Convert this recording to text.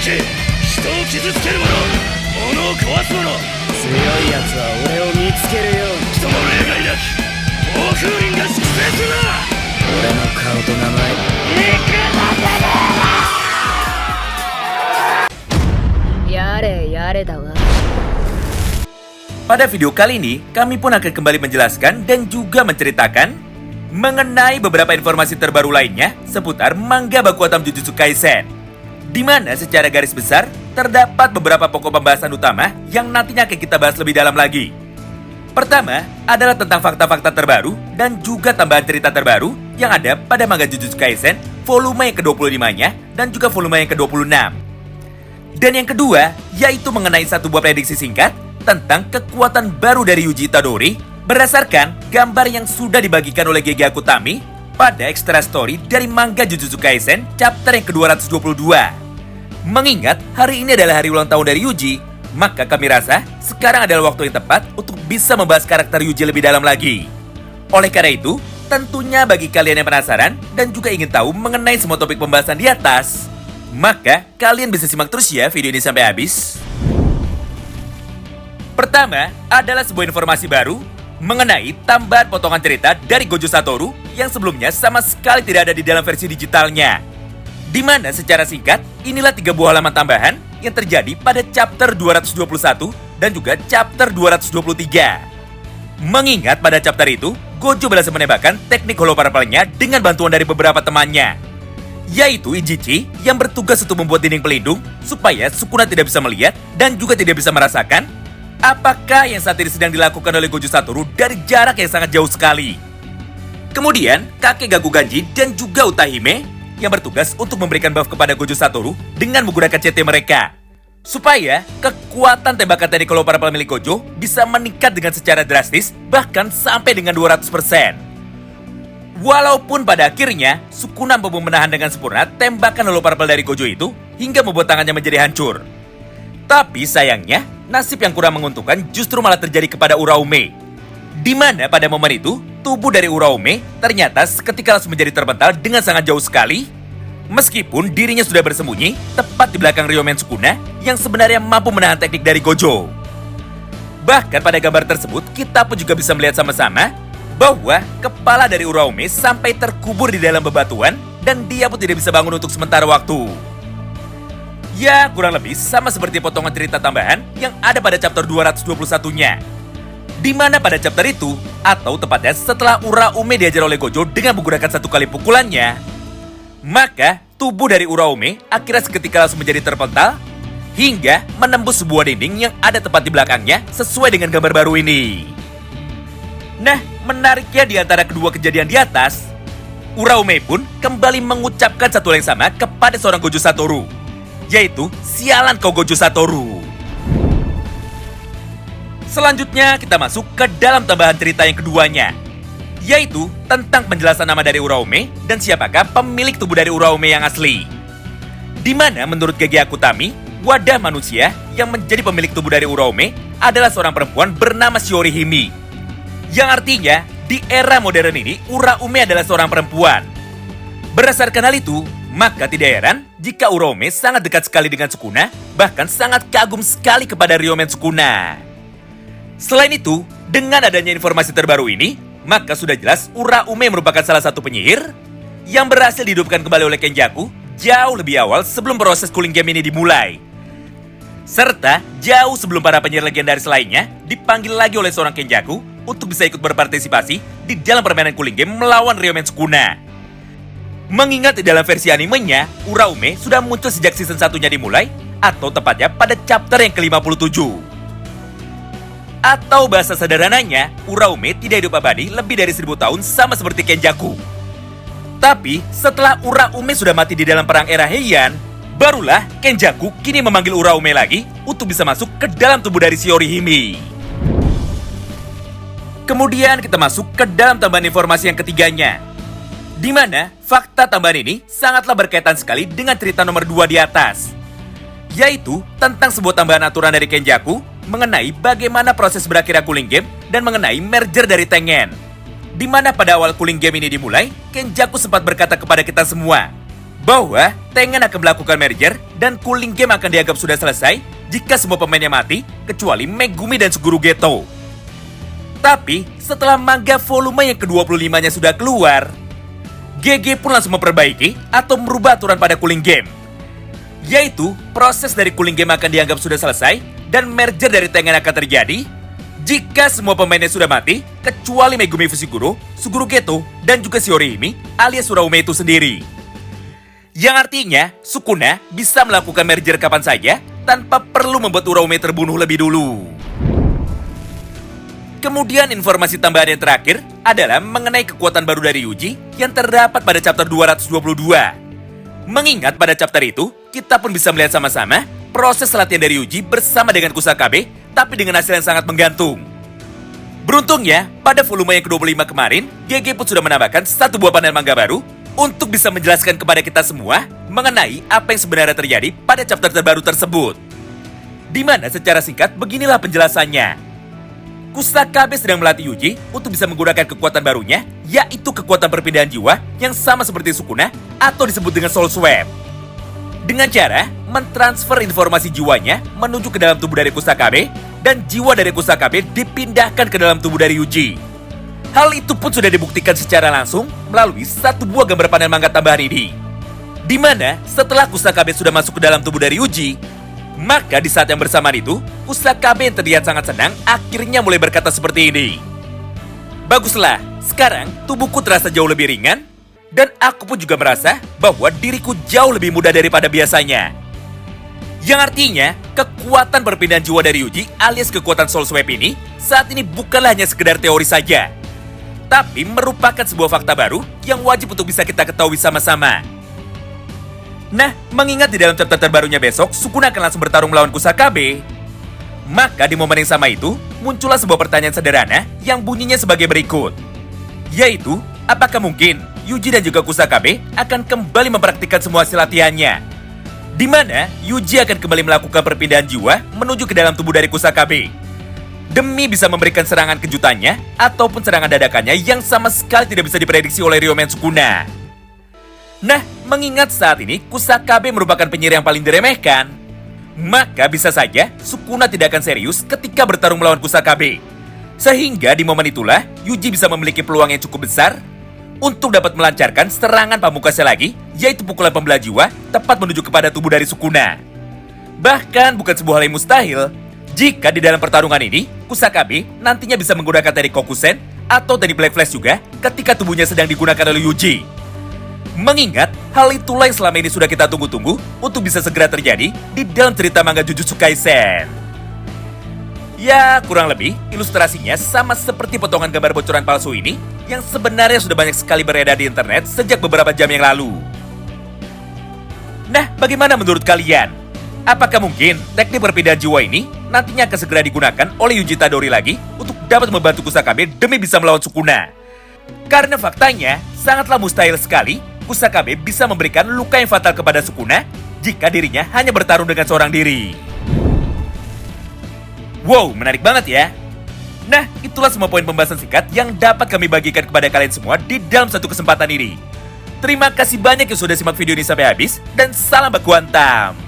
け、人を傷つける者、物を壊す者、強いやつは俺を見つけるように。人の霊が抱き、暴風林が粛清するな。俺の顔と名前やれやれだわ。 Pada video kali ini, kami pun akan kembali menjelaskan dan juga menceritakan mengenai beberapa informasi terbaru lainnya seputar manga Bakuatam Jujutsu Kaisen, di mana secara garis besar terdapat beberapa pokok pembahasan utama yang nantinya akan kita bahas lebih dalam lagi. Pertama adalah tentang fakta-fakta terbaru dan juga tambahan cerita terbaru yang ada pada manga Jujutsu Kaisen volume yang ke-25-nya dan juga volume yang ke-26. Dan yang kedua, yaitu mengenai satu buah prediksi singkat tentang kekuatan baru dari Yuji Itadori berdasarkan gambar yang sudah dibagikan oleh GG Akutami pada extra story dari manga Jujutsu Kaisen chapter yang ke-222. Mengingat hari ini adalah hari ulang tahun dari Yuji, maka kami rasa sekarang adalah waktu yang tepat untuk bisa membahas karakter Yuji lebih dalam lagi. Oleh karena itu, tentunya bagi kalian yang penasaran dan juga ingin tahu mengenai semua topik pembahasan di atas, maka kalian bisa simak terus ya video ini sampai habis. Pertama adalah sebuah informasi baru mengenai tambahan potongan cerita dari Gojo Satoru yang sebelumnya sama sekali tidak ada di dalam versi digitalnya. Di mana secara singkat, inilah 3 buah halaman tambahan yang terjadi pada chapter 221 dan juga chapter 223. Mengingat pada chapter itu, Gojo berhasil menembakkan teknik Hollow Purple-nya dengan bantuan dari beberapa temannya, yaitu Ijichi yang bertugas untuk membuat dinding pelindung supaya Sukuna tidak bisa melihat dan juga tidak bisa merasakan apakah yang saat ini sedang dilakukan oleh Gojo Satoru dari jarak yang sangat jauh sekali. Kemudian, kakek Gakuganji dan juga Utahime yang bertugas untuk memberikan buff kepada Gojo Satoru dengan menggunakan CT mereka, supaya kekuatan tembakan teknik Hollow Purple milik Gojo bisa meningkat dengan secara drastis, bahkan sampai dengan 200%. Walaupun pada akhirnya, Sukuna mampu menahan dengan sempurna tembakan Hollow Purple dari Gojo itu hingga membuat tangannya menjadi hancur. Tapi sayangnya, nasib yang kurang menguntungkan justru malah terjadi kepada Uraume, di mana pada momen itu, tubuh dari Uraume ternyata seketika langsung menjadi terbental dengan sangat jauh sekali, meskipun dirinya sudah bersembunyi tepat di belakang Ryomen Sukuna yang sebenarnya mampu menahan teknik dari Gojo. Bahkan pada gambar tersebut, kita pun juga bisa melihat sama-sama bahwa kepala dari Uraume sampai terkubur di dalam bebatuan dan dia pun tidak bisa bangun untuk sementara waktu. Ya, kurang lebih sama seperti potongan cerita tambahan yang ada pada chapter 221-nya. Di mana pada chapter itu, atau tepatnya setelah Uraume diajar oleh Gojo dengan menggunakan 1 kali pukulannya, maka tubuh dari Uraume akhirnya seketika langsung menjadi terpental hingga menembus sebuah dinding yang ada tepat di belakangnya sesuai dengan gambar baru ini. Nah, menariknya di antara kedua kejadian di atas, Uraume pun kembali mengucapkan satu hal yang sama kepada seorang Gojo Satoru, yaitu sialan kau Gojo Satoru. Selanjutnya kita masuk ke dalam tambahan cerita yang keduanya, yaitu tentang penjelasan nama dari Uraume dan siapakah pemilik tubuh dari Uraume yang asli. Di mana menurut GG Akutami, wadah manusia yang menjadi pemilik tubuh dari Uraume adalah seorang perempuan bernama Shiori Hime, yang artinya di era modern ini Uraume adalah seorang perempuan. Berdasarkan hal itu, maka tidak heran jika Uraume sangat dekat sekali dengan Sukuna, bahkan sangat kagum sekali kepada Ryomen Sukuna. Selain itu, dengan adanya informasi terbaru ini, maka sudah jelas Uraume merupakan salah satu penyihir yang berhasil dihidupkan kembali oleh Kenjaku jauh lebih awal sebelum proses cooling game ini dimulai. Serta jauh sebelum para penyihir legendaris lainnya dipanggil lagi oleh seorang Kenjaku untuk bisa ikut berpartisipasi di dalam permainan cooling game melawan Ryomen Sukuna. Mengingat di dalam versi animenya, Uraume sudah muncul sejak season 1-nya dimulai, atau tepatnya pada chapter yang ke-57. Atau bahasa sederhananya, Uraume tidak hidup abadi lebih dari 1000 tahun sama seperti Kenjaku. Tapi setelah Uraume sudah mati di dalam perang era Heian, barulah Kenjaku kini memanggil Uraume lagi untuk bisa masuk ke dalam tubuh dari Shiori Hime. Kemudian kita masuk ke dalam tambahan informasi yang ketiganya, di mana fakta tambahan ini sangatlah berkaitan sekali dengan cerita nomor 2 di atas, yaitu tentang sebuah tambahan aturan dari Kenjaku mengenai bagaimana proses berakhirnya cooling game dan mengenai merger dari Tengen. Di mana pada awal cooling game ini dimulai, Kenjaku sempat berkata kepada kita semua bahwa Tengen akan melakukan merger dan cooling game akan dianggap sudah selesai jika semua pemainnya mati kecuali Megumi dan Suguru Geto. Tapi setelah manga volume yang ke-25-nya sudah keluar, GG pun langsung memperbaiki atau merubah aturan pada cooling game. Yaitu proses dari cooling game akan dianggap sudah selesai dan merger dari Tengen akan terjadi jika semua pemainnya sudah mati kecuali Megumi Fushiguro, Suguru Geto, dan juga Shiorihime alias Uraume itu sendiri. Yang artinya, Sukuna bisa melakukan merger kapan saja tanpa perlu membuat Uraume terbunuh lebih dulu. Kemudian informasi tambahan yang terakhir adalah mengenai kekuatan baru dari Yuji yang terdapat pada chapter 222. Mengingat pada chapter itu, kita pun bisa melihat sama-sama proses latihan dari Yuji bersama dengan Kusakabe, tapi dengan hasil yang sangat menggantung. Beruntungnya, pada volume yang ke-25 kemarin, GG pun sudah menambahkan satu buah panel manga baru untuk bisa menjelaskan kepada kita semua mengenai apa yang sebenarnya terjadi pada chapter terbaru tersebut. Di mana secara singkat beginilah penjelasannya. Kusakabe sedang melatih Yuji untuk bisa menggunakan kekuatan barunya, yaitu kekuatan perpindahan jiwa yang sama seperti Sukuna atau disebut dengan Soul Swap. Dengan cara mentransfer informasi jiwanya menuju ke dalam tubuh dari Kusakabe dan jiwa dari Kusakabe dipindahkan ke dalam tubuh dari Yuji. Hal itu pun sudah dibuktikan secara langsung melalui satu buah gambar panel manga tambahan ini. Di mana setelah Kusakabe sudah masuk ke dalam tubuh dari Yuji, maka di saat yang bersamaan itu, Kusakabe yang terlihat sangat senang akhirnya mulai berkata seperti ini. Baguslah, sekarang tubuhku terasa jauh lebih ringan, dan aku pun juga merasa bahwa diriku jauh lebih mudah daripada biasanya. Yang artinya, kekuatan perpindahan jiwa dari Yuji alias kekuatan Soul Swap ini saat ini bukanlah hanya sekedar teori saja, tapi merupakan sebuah fakta baru yang wajib untuk bisa kita ketahui sama-sama. Nah, mengingat di dalam chapter terbarunya besok, Sukuna akan langsung bertarung melawan Kusakabe, maka di momen yang sama itu, muncullah sebuah pertanyaan sederhana yang bunyinya sebagai berikut. Yaitu, apakah mungkin Yuji dan juga Kusakabe akan kembali mempraktikkan semua hasil latihannya? Di mana Yuji akan kembali melakukan perpindahan jiwa menuju ke dalam tubuh dari Kusakabe, demi bisa memberikan serangan kejutannya ataupun serangan dadakannya yang sama sekali tidak bisa diprediksi oleh Ryomen Sukuna. Nah, mengingat saat ini Kusakabe merupakan penyihir yang paling diremehkan, maka bisa saja Sukuna tidak akan serius ketika bertarung melawan Kusakabe. Sehingga di momen itulah Yuji bisa memiliki peluang yang cukup besar untuk dapat melancarkan serangan pamungkasnya lagi, yaitu pukulan pembelah jiwa tepat menuju kepada tubuh dari Sukuna. Bahkan bukan sebuah hal yang mustahil jika di dalam pertarungan ini, Kusakabe nantinya bisa menggunakan teknik Kokusen atau teknik Black Flash juga ketika tubuhnya sedang digunakan oleh Yuji. Mengingat hal itulah yang selama ini sudah kita tunggu-tunggu untuk bisa segera terjadi di dalam cerita manga Jujutsu Kaisen. Ya, kurang lebih ilustrasinya sama seperti potongan gambar bocoran palsu ini yang sebenarnya sudah banyak sekali beredar di internet sejak beberapa jam yang lalu. Nah, bagaimana menurut kalian? Apakah mungkin teknik perpindahan jiwa ini nantinya akan segera digunakan oleh Yuji Tadori lagi untuk dapat membantu Kusakabe demi bisa melawan Sukuna? Karena faktanya, sangatlah mustahil sekali Kusakabe bisa memberikan luka yang fatal kepada Sukuna jika dirinya hanya bertarung dengan seorang diri. Wow, menarik banget ya. Nah, itulah semua poin pembahasan singkat yang dapat kami bagikan kepada kalian semua di dalam satu kesempatan ini. Terima kasih banyak yang sudah simak video ini sampai habis, dan salam baku hantam.